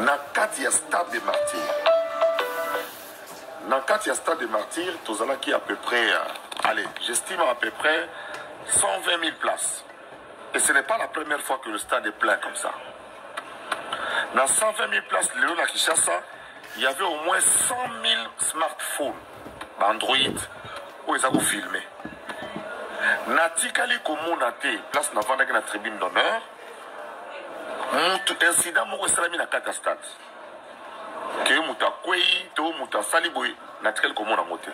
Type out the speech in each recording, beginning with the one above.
na kati ya stade des martyrs. Na kati ya stade des martyrs, tozalaki à peu près, allez, j'estime à peu près 120 000 places. Et ce n'est pas la première fois que le stade est plein comme ça. Dans 120 000 places, Léo na Kinshasa, il y avait au moins 100 000 smartphones, Android, où ils ont filmé. Natikali komona te, place na vandaki na tribune d'honneur, incident moko esalami na kati ya stade. Ke mutu akwei to mutu asali boye natikali komona ngo te.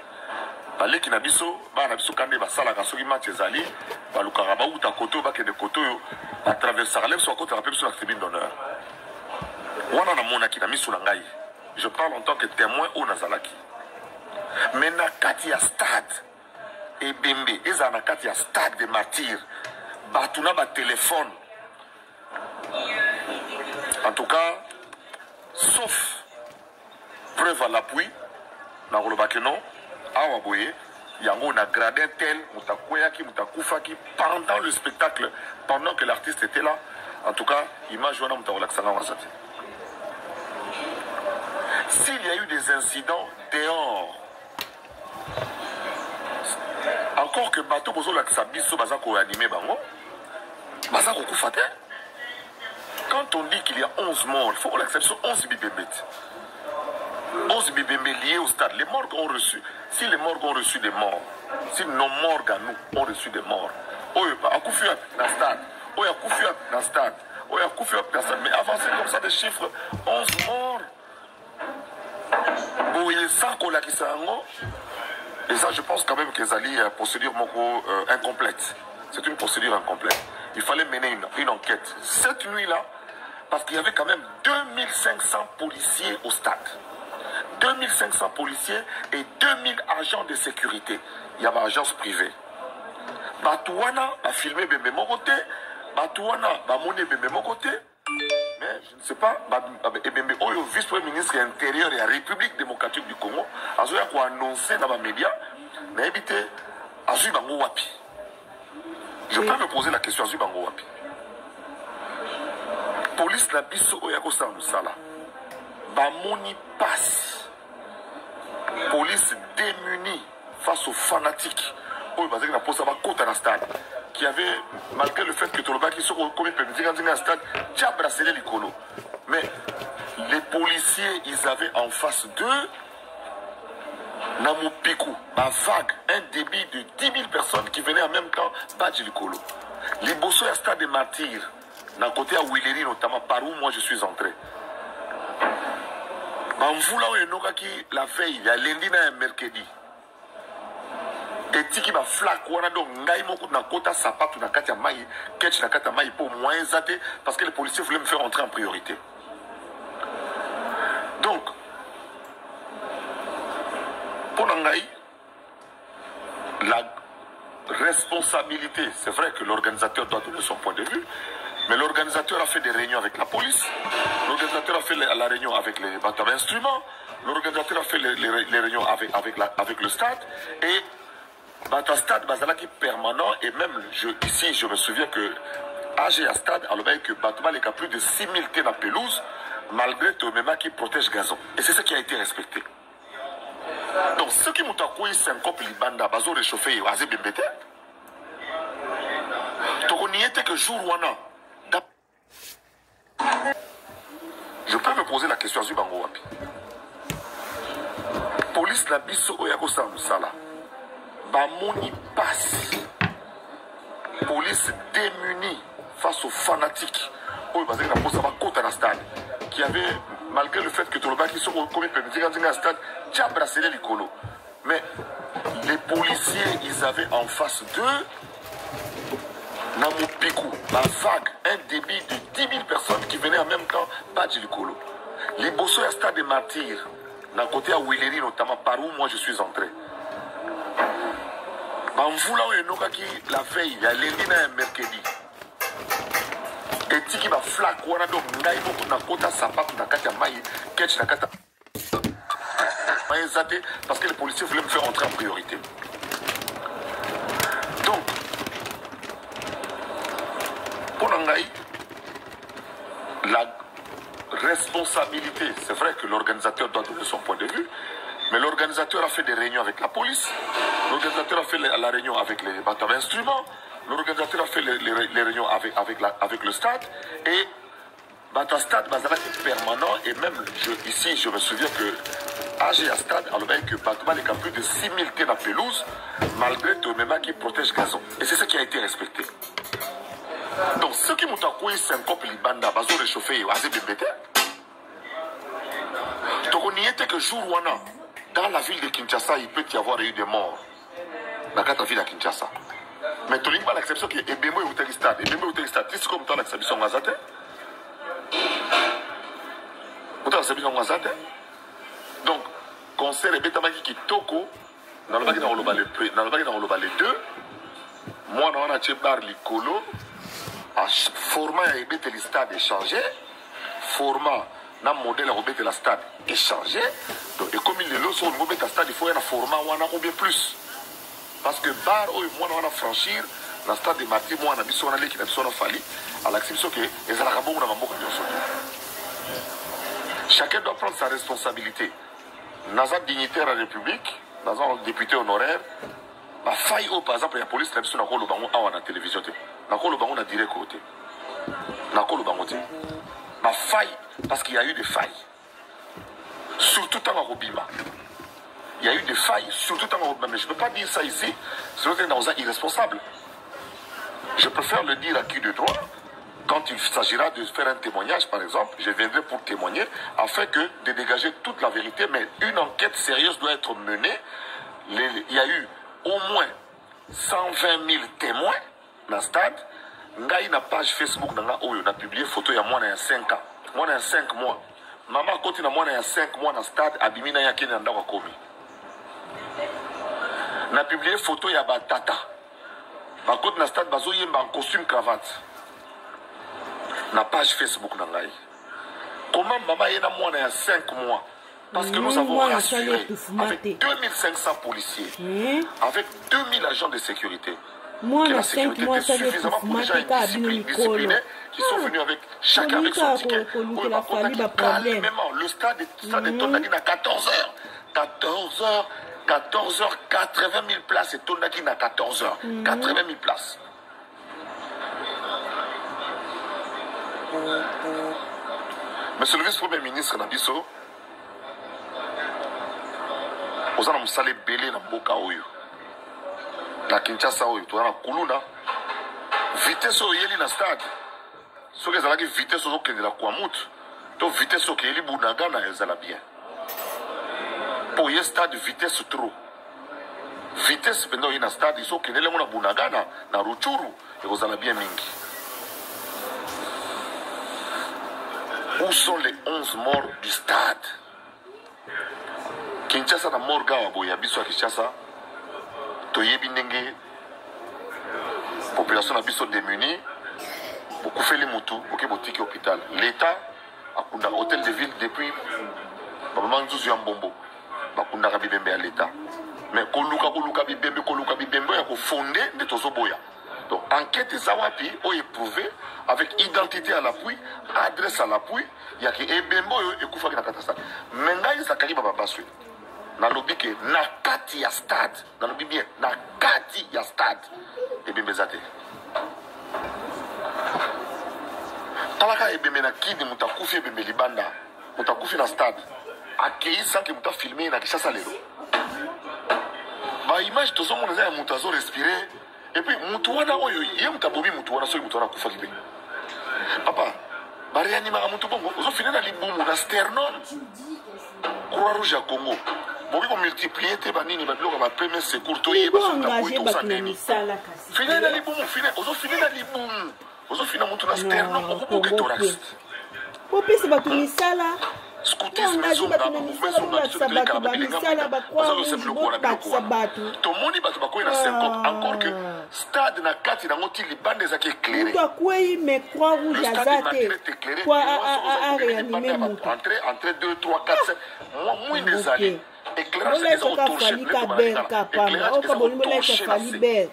Baleki na biso, bana na biso kande basalaka soki match ezali, balukaka bauta koto bakende koto yo, batraversaka le biso bakotaka mpe biso na tribune d'honneur. Wana namonaki na miso na ngai. Je parle en tant que témoin au Nazalaki. Mais na kati ya stade et Bembe, eza na kati ya stade des martyrs, batuna ba téléphone. En tout cas, sauf preuve à l'appui, na rolobake non, awa boye, yango na gradin tel, mutakweyaki, mutakufaki, pendant le spectacle, pendant que l'artiste était là. En tout cas, image wana mutakolakisanga wazate. S'il y a eu des incidents dehors, encore que bateau bozo la sabiso bazako animé bango, bazako koufate. Quand on dit qu'il y a 11 morts, il faut qu'on accepte 11 bibébés. 11 bibébés liés au stade. Les morgues ont reçu. Si les morgues ont reçu des morts, si nos morgues à nous ont reçu des morts, Oyepa, a Koufiat dans le stade, Oya Koufiat dans le stade, Oya Koufiat dans le stade. Mais avancez comme ça des chiffres, 11 morts. Et ça, je pense quand même qu'ils allaient une procédure incomplète. C'est une procédure incomplète. Il fallait mener une enquête. Cette nuit-là, parce qu'il y avait quand même 2500 policiers au stade. 2500 policiers et 2000 agents de sécurité. Il y avait une agence privée. Batouana a filmé Bembe Mokote. Batouana a moné Bembe Mokote. Mais je ne sais pas, le vice-premier ministre intérieur de la République démocratique du Congo a annoncé dans les médias, mais évité, Azui Bango Wapi. Je peux me poser la question, Azui Bango Wapi. Police la biso oyako sa musala. Bamoni passe. Police démunie face aux fanatiques. Oyo na posa ba kota na stade. Qui avait, malgré le fait que Tolobaki soit commis dans un stade, déjà brassé l'icolo. Mais les policiers, ils avaient en face d'eux, Namupiku, ma vague, un débit de 10 000 personnes qui venaient en même temps, Badji l'icolo. Les bossons à stade des martyrs, d'un côté à Willeri, notamment par où moi je suis entré. En voulant la veille, il y a lundi et mercredi. Et tiki ba flak wana donc ngai moko na kota sapatu na kati ya mai ketch na kati ya mai pour moins zaté parce que les policiers voulaient me faire entrer en priorité. Donc pour ngai la responsabilité, c'est vrai que l'organisateur doit donner son point de vue, mais l'organisateur a fait des réunions avec la police, l'organisateur a fait la réunion avec les bateaux d'instruments, l'organisateur a fait les réunions avec le stade et Bata stade bazalaki permanent et même ici je me souviens que AG stade alors que Batman est à plus de 6000 thés dans pelouse malgré tout même qui protège gazon et c'est ce qui a été respecté. Donc ceux qui m'ont accoué 50 libanda bazo réchauffé azé bembete. Donc on y était que jour wana. Je peux me poser la question à Zubango Wapi. Police la biso oyako sa musala. Bamoni passe. Police démunie face aux fanatiques. Qui avait, malgré le fait que Tolobaki soit commis dans un stade, déjà brassé l'icolo. Mais les policiers, ils avaient en face d'eux Namupiku, la vague, un débit de 10 000 personnes qui venaient en même temps, Badji l'icolo. Les bossons à stade des martyrs, d'un côté à Willeri, notamment par où moi je suis entré. En voulant la veille, il y a lundi et mercredi. Et tiki ba flak wana donc ngai moko na kota sapatu na kati ya mai ketch na kata. Parce que les policiers voulaient me faire entrer en priorité. Donc, pour Nangaï, la responsabilité. C'est vrai que l'organisateur doit donner son point de vue, mais l'organisateur a fait des réunions avec la police, l'organisateur a fait la réunion avec les bateaux d'instruments, l'organisateur a fait les réunions avec le stade, et le stade est permanent, et même ici, je me souviens que AG à stade, alors que Batman est plus de 6000 thés à pelouse, malgré tout le même qui protège gazon. Et c'est ça qui a été respecté. Donc, ceux qui m'ont accoué, c'est un couple Libanda, bazo réchauffé, azé bébété. Donc, on y était que jour où on a, dans la ville de Kinshasa, il peut y avoir eu des morts. Dans la ville de Kinshasa. Mais tout le monde a l'acception que Ebembo est au stade. Ebembo est au stade. C'est comme dans l'acception Mazate. Vous avez l'acception Mazate. Donc, concert et Betamaki qui toko, dans le bac dans le deux, moi, on a tiré par l'icolo, à format et bête le stade échangé, format, dans le modèle et bête le stade échangé. Donc, et comme il est là, sur le modèle stade, il faut un format où on a combien plus. Parce que bar, moi, on a franchir, dans le stade de Marty, moi, on a mis son allée qui a son fallu, à l'acception que les Arabes, on a beaucoup de choses. Chacun doit prendre sa responsabilité. Dans un dignitaire de la République, dans un député honoraire, la faille, par exemple, la police, n'a pas le bango à la télévision. N'a pas le bango à direct côté. N'a pas le bango. La faille, parce qu'il y a eu des failles. Surtout dans la Robima. Il y a eu des failles, surtout dans la Robima. Mais je ne peux pas dire ça ici, sinon c'est dans un irresponsable. Je préfère le dire à qui de droit. Quand il s'agira de faire un témoignage, par exemple, je viendrai pour témoigner, afin de dégager toute la vérité, mais une enquête sérieuse doit être menée. Il y a eu au moins 120 000 témoins dans le stade. Ngai na page Facebook, on a publié une photo il y a moins de 5 ans. Moins de 5 mois. Maman continue moins de 5 mois dans le stade, Abimina Yaki Nanda Wakomi. On a publié une photo il y a Batata. Ma côté dans le stade, Bazo Yemba en costume cravate. Na page Facebook nangai. Comment maman est dans moins de 5 mois? Parce que nous avons rassuré avec 2500 policiers, avec 2000 agents de sécurité, que la sécurité était suffisamment pour les gens disciplinés qui sont venus avec chacun avec son ticket. Calmement, le stade est tourné à 14h. 14h, 80 000 places et tourné à 14h. 80 000 places. Monsieur le vice-premier ministre Nabiso, vous avez salé belé dans Boka Oyo. Na Kinshasa Oyo, tu as Kuluna. Vitesse au yeli na stade. Ce que ça vitesse au que de la Kwamut. Donc vitesse au yeli Bunaga na ezala bien. Pour y stade vitesse trop. Vitesse pendant y na stade, ils sont que ne le Bunaga na Ruchuru et vous allez bien mingi. Où sont les 11 morts du stade? Kinshasa na mort gawa boya biso Kinshasa. Toyebi ndenge population na biso démunie. Beaucoup fait les moutous, beaucoup botiki hôpital. L'État a kunda hôtel de ville depuis maman Nzuzu Yambombo. Bakunda ka bibembe à l'État. Mais koluka bibembe ya ko fondé de tozoboya. Donc, enquête de Zawapi ont éprouvé avec identité à l'appui, adresse à l'appui, il y a que Ebembo et Koufa qui n'a pas de stade. Maintenant, il y a Zakari Bababasui. Dans le bique, Nakati ya stade. Dans le bique, Nakati ya stade. Ebembe Zate. Talaka Ebembe na kidi, Moutakufi Ebembe Libanda. Moutakufi na stade. Accueilli sans que Mouta filmé na Kishasa Lero. Bah, image, tout le monde a Moutazo respirer. Et puis, Moutouana, il y a Moutabobi, Moutouana, soit Moutouana Koufalibé. Papa, Barianima à Moutoubango, vous avez fini dans les boum, dans Sternum, Croix-Rouge à Congo. Vous avez multiplié tes banines, vous avez premier secours, vous avez engagé Baknani. Fini dans les boum, vous avez fini dans les boum. Vous avez fini dans Moutouana Sternum, vous avez beaucoup de thorax. Vous avez fini dans les boum. Scoutisme maison na maison na tout les carabiniers bazo se bloquer na bloquer to moni bato bako na 50 encore que stade na kati na ngoti libande za éclairé to kwei me croix rouge azate quoi a réanimer entre 2 3 4 5 moins des années éclairage des autochés éclairage mais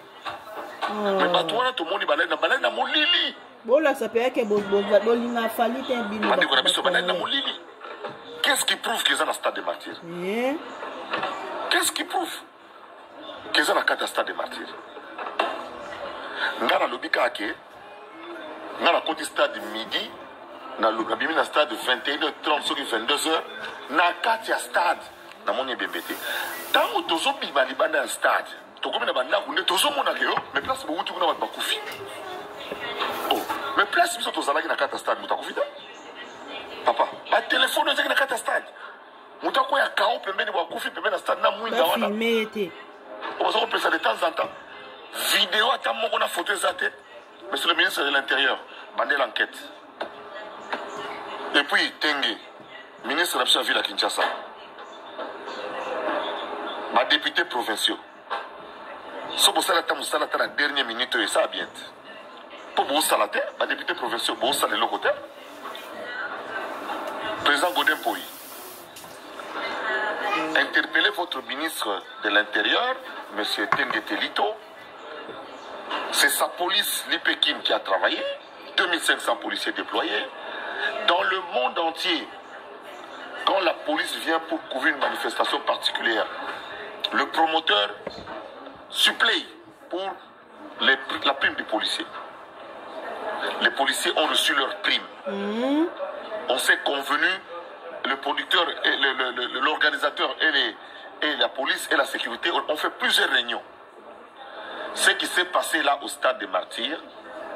bato wana to moni balai na molili Bola ça peut que bolinga fali te bino. Qu'est-ce qui prouve qu'ils ont un stade de martyrs? Qu'est-ce qui prouve qu'ils ont un stade de martyrs? Ngana lobika ake ngana koti stade midi na lobika na stade 21h30 sur 22h na kati ya stade na moni bembete tango tozo biba libanda ya stade tokomi na banda kunde tozo mona ke yo mais place bo wuti kuna ba kufi oh mais place biso tozalaki na kati ya stade mutakufi papa ba téléphone ezaki na kati ya stade mutako ya kao pembeni ba kufi pembeni na stade na mwinda wana filmete on va repasser de temps en temps vidéo à ta mon a photo zate. Monsieur le ministre de l'Intérieur, bandé l'enquête. Et puis Tengue, ministre de la ville à Kinshasa. Ma député provinciaux. Si vous savez la dernière minute, et ça bien. Pour vous salater, ma député provinciaux, vous savez le côté. Président Godin Poui. Interpellez votre ministre de l'Intérieur, monsieur Tengue Telito. C'est sa police, l'IPEKIN, qui a travaillé, 2500 policiers déployés. Dans le monde entier, quand la police vient pour couvrir une manifestation particulière, le promoteur supplée pour la prime des policiers. Les policiers ont reçu leur prime. On s'est convenu, le producteur, l'organisateur et la police et la sécurité ont fait plusieurs réunions. Ce qui s'est passé là au stade des martyrs,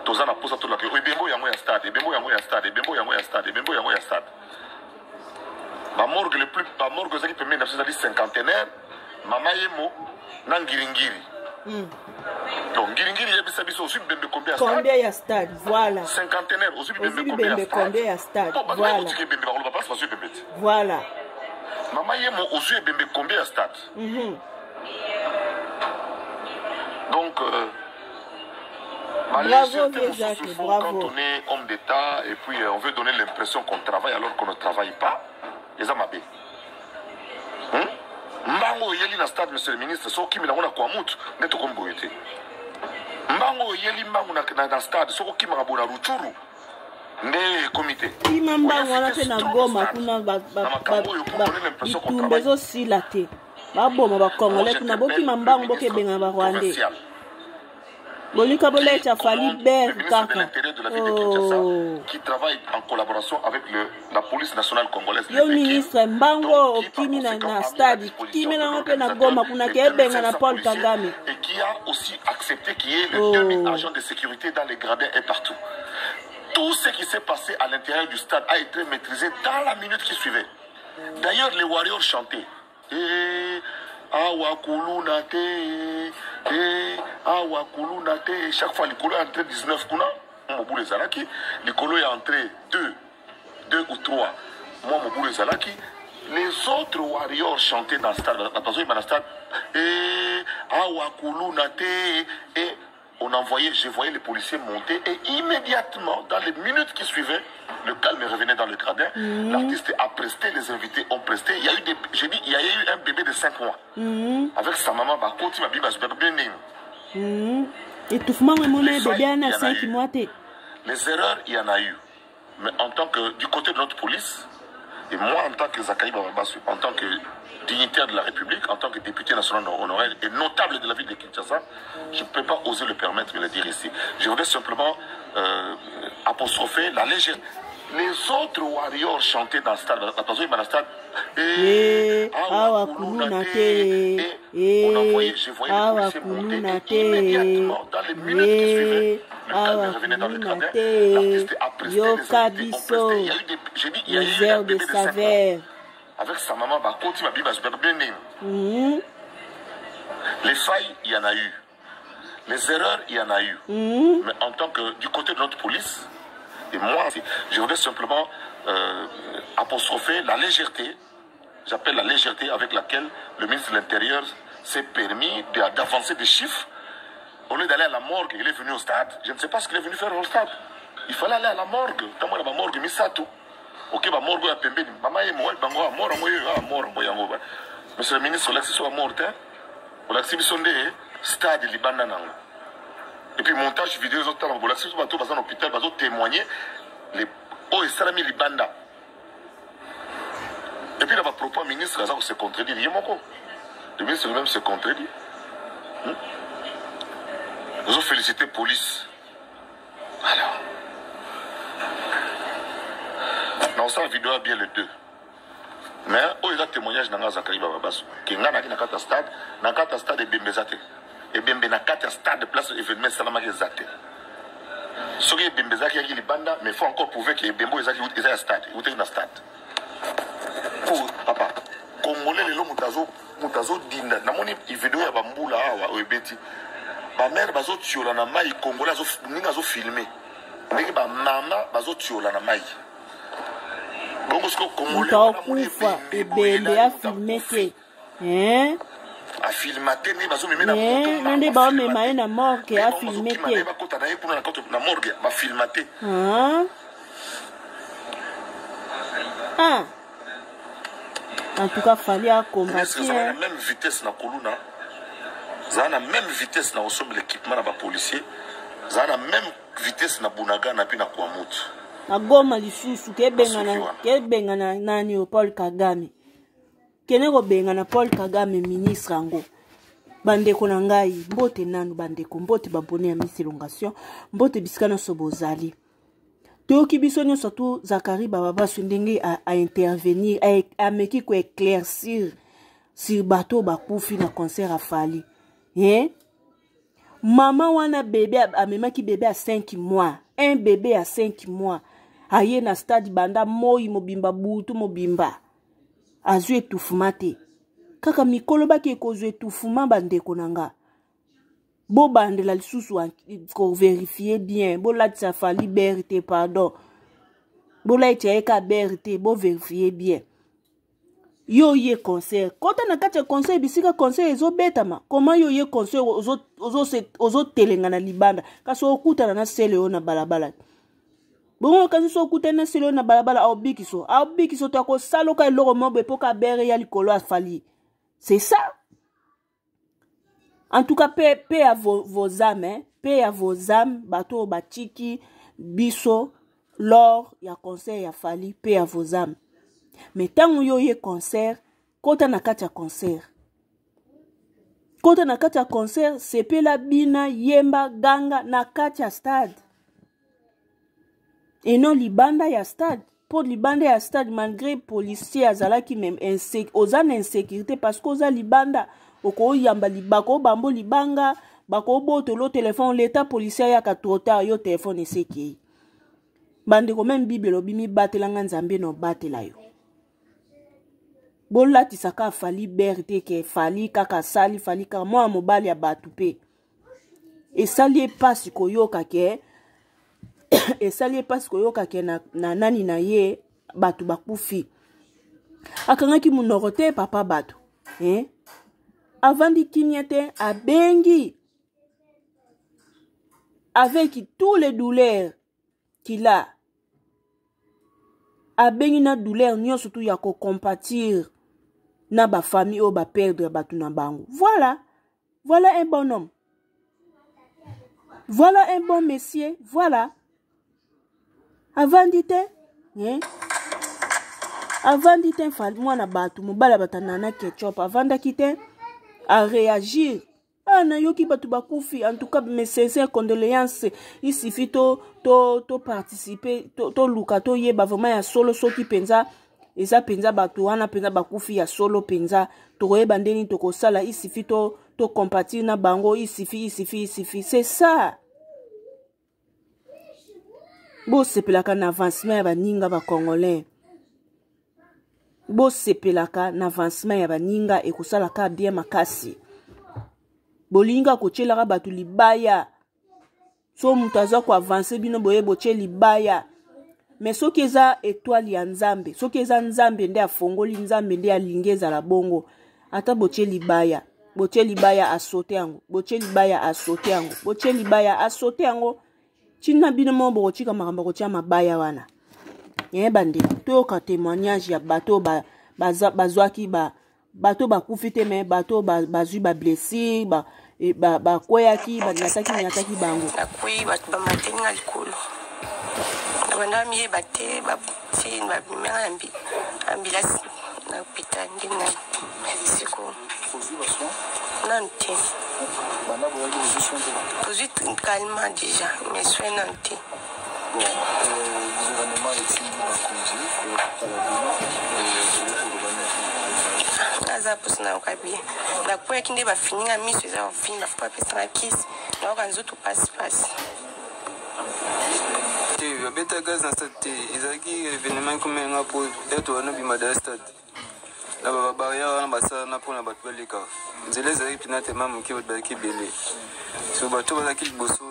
tous en a posé tout là que Bembo yango ya stade, Bembo yango ya stade, Bembo yango ya stade, Bembo yango ya stade. Ma morgue le plus, ma morgue qui permet d'avoir cinquantenaire, mama yemo na ngiringiri. Donc ngiringiri ya bisa bisa aussi Bembe combien ya stade? Combien ya stade, voilà. Cinquantenaire aussi Bembe combien ya stade? Voilà. Voilà. Mama yemo aussi Bembe combien ya stade? Donc, bravo, bravo. Quand on est homme d'État et puis on veut donner l'impression qu'on travaille alors qu'on ne travaille pas, les amabés. Mbango yeli na stade, monsieur le ministre, so kimi na wana kwa mutu, neto kombo yete. Mbango yeli mbango na stade, so kimi na bona ruchuru, nde komite. Ima mbango wana te na goma, kuna itumbezo silate. Baboma ba Congolais kuna boki mambango boke benga ba Rwandais. Bolika bolecha fali ber kaka. Qui travaille en collaboration avec la police nationale congolaise. Yo ministre mbango okimi na stade, kimi na ngope na goma kuna ke benga na Paul Kagame. Et qui a aussi accepté qu'il y ait les 2000 agents de sécurité dans les gradins et partout. Tout ce qui s'est passé à l'intérieur du stade a été maîtrisé dans la minute qui suivait. D'ailleurs, les Warriors chantaient. Chaque fois, Nicolo est entré 19 kuna, Moboule Zalaki. Nicolo est entré 2 ou 3. Moi, Moboule Zalaki. Les autres warriors chantaient dans le stade. Attention, il y a dans le stade. Et on envoyait, je voyais les policiers monter. Et immédiatement, dans les minutes qui suivaient, le calme revenait dans le gradin. L'artiste a presté, les invités ont presté. Il y a eu il y a eu un bébé de 5 mois. Avec sa maman, étouffement, bébé à 5 mois. Les erreurs, il y en a eu. Mais en tant que, du côté de notre police, et moi en tant que Zakaï Bababassou, en tant que dignitaire de la République, en tant que député national honoraire et notable de la ville de Kinshasa, je ne peux pas oser le permettre de le dire ici. Je voudrais simplement apostropher la légèreté. Les autres warriors chantaient dans le stade. Attention, il y a dans le stade. On envoyait, je voyais les policiers monter. Et immédiatement, dans les minutes qui suivaient, le calme revenait dans le gradin. L'artiste a presté, les invités ont presté. Il y a eu des, j'ai dit, il y a eu un bébé de 5 mois. Avec sa maman, les failles, il y en a eu. Les erreurs, il y en a eu. Mais en tant que, du côté de notre police, et moi, je voudrais simplement apostropher la légèreté, j'appelle la légèreté avec laquelle le ministre de l'Intérieur s'est permis d'avancer des chiffres. Au lieu d'aller à la morgue, il est venu au stade. Je ne sais pas ce qu'il est venu faire au stade. Il fallait aller à la morgue. Quand il y a la morgue, il ça tout. Ok, la morgue, il monsieur le ministre, l'accès soit mort. L'accès de stade, il est banane. Et puis montage vidéo, les autres temps, voilà, si vous êtes dans l'hôpital, vous témoigner, les oh, et salami libanda. Et puis là, va propos ministre, ça se contredit. Le ministre lui-même se contredit. Nous avons félicité la police. Alors, dans sa vidéo, bien le 2. Mais, oh, il y a témoignage dans Zakari Bababasso. Qui est dans le stade, dans le stade de Bembezate. Et Bembe dans le stade de place événement Salama Zate. Ce qui est Bembezate qui est le banda, mais il faut encore prouver que Bembo est un stade. Il est dans le stade. Pour papa, Congolais, les mutazo dinda. Dans mon vidéo, il y a Bamboula, ou Ebeti. Ma mère, bazo tiola na mai, Congolais, ninga zo filmé. Mais ma maman, bazo tiola na mai. Mutakufa ebembe a filmé que a filmaté ni bazo meme na moto nande ba mema na morgue a filmé que na morgue ba filmaté en tout cas fallait à combattre la même vitesse na koluna za na même vitesse na ensemble l'équipement na ba policier za na même vitesse na bunaga na pina kwa mutu agoma lisusu kebengana nani o Paul Kagame kene ko bengana Paul Kagame ministre ango bandeko na ngai mbote nanu bandeko mbote babone ya misilongation mbote bisikana sobozali toki biso nyonso tu Zakari Bababasso ndenge a intervenir a meki ko éclaircir sur bateau bakufi na concert a Fali maman wana bébé amemaki bébé à 5 mois un bébé à 5 mois aye na stade banda moi mobimba butu mobimba azu etufuma te kaka mikolo baki ekozu etufuma bandeko nanga bo bandela lisusu ko vérifier bien bo latisa Fali berté pardon bo laiti eka berté bo vérifier bien yo ye concert kota na kati ya concert bisika concert ezobetama comment yo ye concert ozo telenga na libanda kasi okutana na sele ona balabala bongo kasi so okutana na sele ona balabala aobikiso to ko saloka eloko mobe poka bere ya likolo a Fali c'est ça en tout cas paix à vos âmes paix à vos âmes bato batiki biso lors ya concert ya Fali paix à vos âmes. Mais tant que yo ye concert, kota na kati ya concert. Kota na kati ya concert, sepela bina yemba ganga na kati ya stade. Et non libanda ya stade. Pour libanda ya stade, malgré policier azala qui même ozana insécurité parce que oza libanda oko yamba libako bambo libanga bako boto lo téléphone l'état policier ya ka trop tard yo téléphone eseki. Bande ko même bibelo bimi batelanga nzambe no batela yo. Bola tisaka Fali berté ke Fali kaka sali Fali ka moi mobali ya batupe et sali passe ko yoka ke et sali passe ko yoka ke na nani na ye batu bakufi akangaki munorote papa batu avant di kinyete abengi avec tous les douleurs qu'il a abengi na douleur nyo surtout ya ko compatir na ba famille o ba perdre batu na bango. Voilà un bon homme, voilà un bon monsieur, voilà avant dite Fali mwana batu mobala batana na ketchup avant dakite à réagir na yoki batu bakufi en tout cas mes sincères condoléances il suffit to participer to luka to yeba vraiment ya solo soki penza eza penza batu wana penza bakufi ya solo penza to yeba ndeni to kosala il suffit to compatir na bango il suffit c'est ça bo sepelaka na avancement ya baninga ba congolais bo sepelaka na avancement ya baninga ekosalaka bien makasi bolinga kochelaka batu libaya so mutu aza ko avancer bino boye boche libaya mais soki eza étoile ya nzambe soki eza nzambe nde afongoli nzambe nde alingi ezala bongo ata boche libaya asote yango boche libaya asote yango china bino mo bokotika makambo kotia mabaya wana bande toyoka témoignage ya bato bazwaki bato bakufi te mais bato bazwi ba blessure e ba koyaki ba nyataki bango akui ba mateni na likolo banda mi bate ba ti ba mera ambulance na hôpital ngina siko nanti bana boya de soins positif calmement déjà mais soins nanti bon gouvernement ici a conduit pour la aza posina okabi la kwa kinde ba fininga miso eza ofini ba fa pesa na kiss na okanzo to passe te beta gaz na stade ezaki événement comme un pour être on bi madame stade la baba ya na basa na pona ba tweleka nzele za ipina te mamu ki ba ki belé so ba to ba ki boso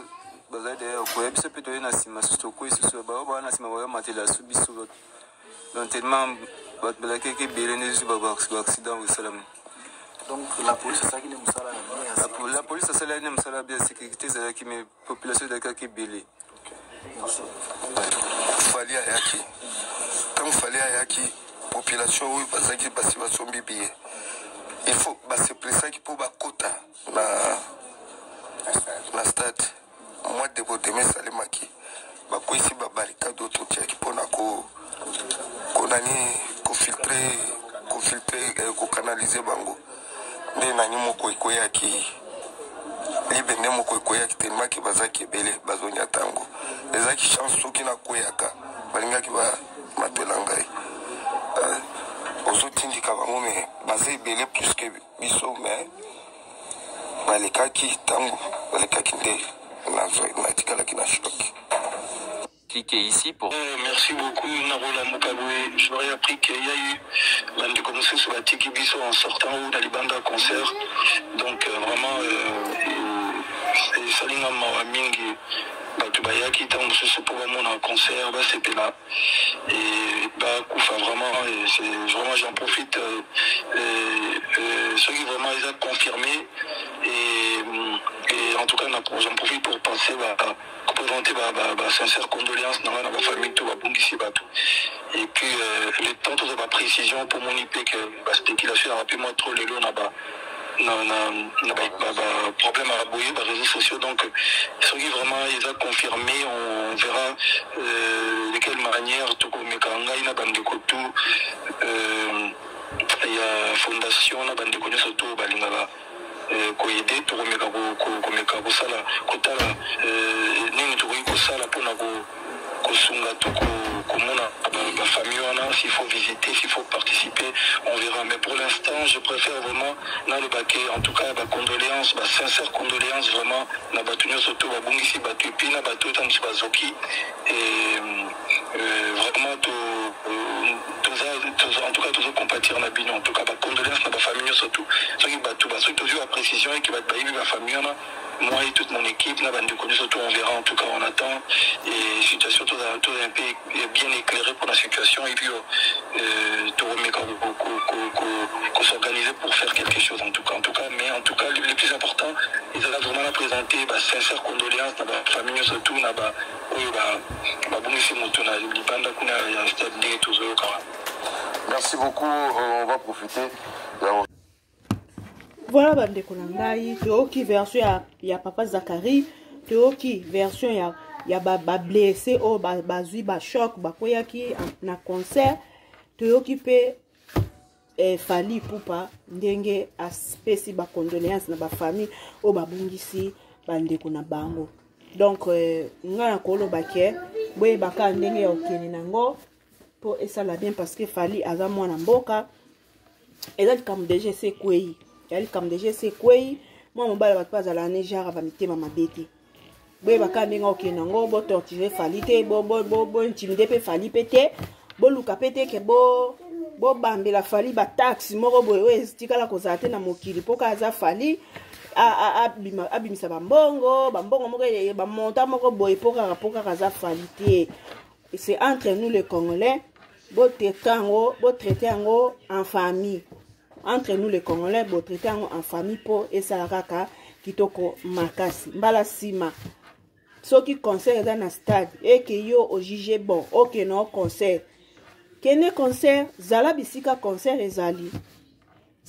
baza de ko yebisa pe to na sima so ko isu ba na sima ba matela subiso donc tellement ba ki belé ne zu ba accident au salam. Donc la police c'est ça qui est musala la police c'est ça qui musala bien sécurité c'est qui met population de qui belé. Falia yaki tant falia yaki population oui bazaki basi basombi biye il faut se presser pour ba quota na stade moi de Bodeme Salemaki ba ko ici ba barricade d'autres qui pona ko nani ko filtrer ko canaliser bango mais nani moko ikoyaki libende moko ikoyaki tellement que bazaki belé bazonya tango ezaki chance soki na koyaka balingaki ba matelangai ozotindika bango me baza ebele plus que biso me balekaki ntango balekaki nde natikalaki na choc. Cliquez ici pour... merci beaucoup Narola Mukabwe. J'aurais appris qu'il y a eu même de commencer sur la Tiki Bisso en sortant ou d'Alibanda concert. Donc vraiment c'est Salinga Mawamingi Batubayaki tant que pour vraiment un concert bah c'était là et bah Koufa vraiment vraiment j'en profite ceux qui vraiment ils ont confirmé et en tout cas j'en profite pour passer présenter sincère condoléances dans la famille tout et puis le temps de la précision pour mon IP que la spéculation a rapidement trop le long là-bas problème à abouiller les réseaux sociaux donc ceux qui vraiment ils ont confirmé on verra de quelle manière tout comme il y a bandeko tout il y a fondation na bandeko surtout balingala ko aider to komeka ko sala kotala nini to ko sala pona ko sunga to ko mona ba famille wana s'il faut visiter s'il faut participer on verra mais pour l'instant je préfère vraiment na le baquet en tout cas ba condoléances ba sincère condoléances vraiment na batunyo surtout ba bungisi ba tupina ba to tangi bazoki et vraiment en tout cas tous compatir na bino en tout cas ba condoléances na ba famille surtout ceux qui battu ba ceux toujours la précision et qui va bailler la famille moi et toute mon équipe n'a pas de connu surtout on verra en tout cas on attend et situation tout un peu bien éclairée pour la situation et puis tout remettre qu'on s'organiser pour faire quelque chose en tout cas mais en tout cas le plus important ils ont vraiment la présenter sincère condoléances dans la famille surtout n'a pas merci beaucoup on va profiter voilà bandeko na ngai toyoki version ya papa Zakari toyoki version ya ba blessé o bazui ba choc bakoyaki na concert toyoki pe Fally Ipupa ndenge aspesi ba condoléances na ba famille o babungisi bandeko na bango donc nga na koloba ke boye baka ndenge ya okene nango po esala bien parce que Fally aza mwana mboka ezali comme DGC kwei yali comme DGC kwei moi mobala bato bazala ne jara ba mitema mabete boye baka ndenge okene nango bo torturer Fally te bo intimider pe Fally pete bo luka pete ke bo bambela Fally ba taxi moko boye we tikala kozala te na mokili po ka aza Fally abimisa bambongo moko bamonta moko boye po kaka aza Fally te c'est entre nous les Congolais bo traiter yango en famille entre nous les Congolais bo traiter yango en famille po esala kaka kitoko makasi mbala sima soki concert eza na stade eke yo o juge bon ok no concert kene concert zala bisika concert ezali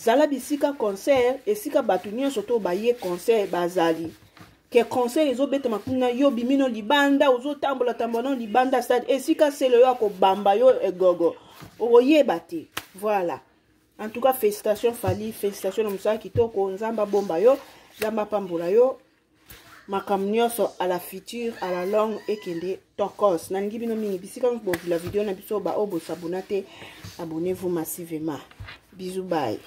zala bisika concert esika bato nyonso to baye concert bazali ke concert ezobeta makuna yo bimino libanda ozotambola tambola libanda stade esika selo yo akobamba yo egogo okoyeba te. Voilà, en tout cas félicitations Fally, félicitations na mosala kitoko, nzamba bomba yo, nzamba pambola yo, makambo nyonso à la future, à la longue ekende tokos. Nalingi bino mingi bisika bo la vidéo na biso ba obo s'abonner, abonnez-vous massivement. Bisous, bye.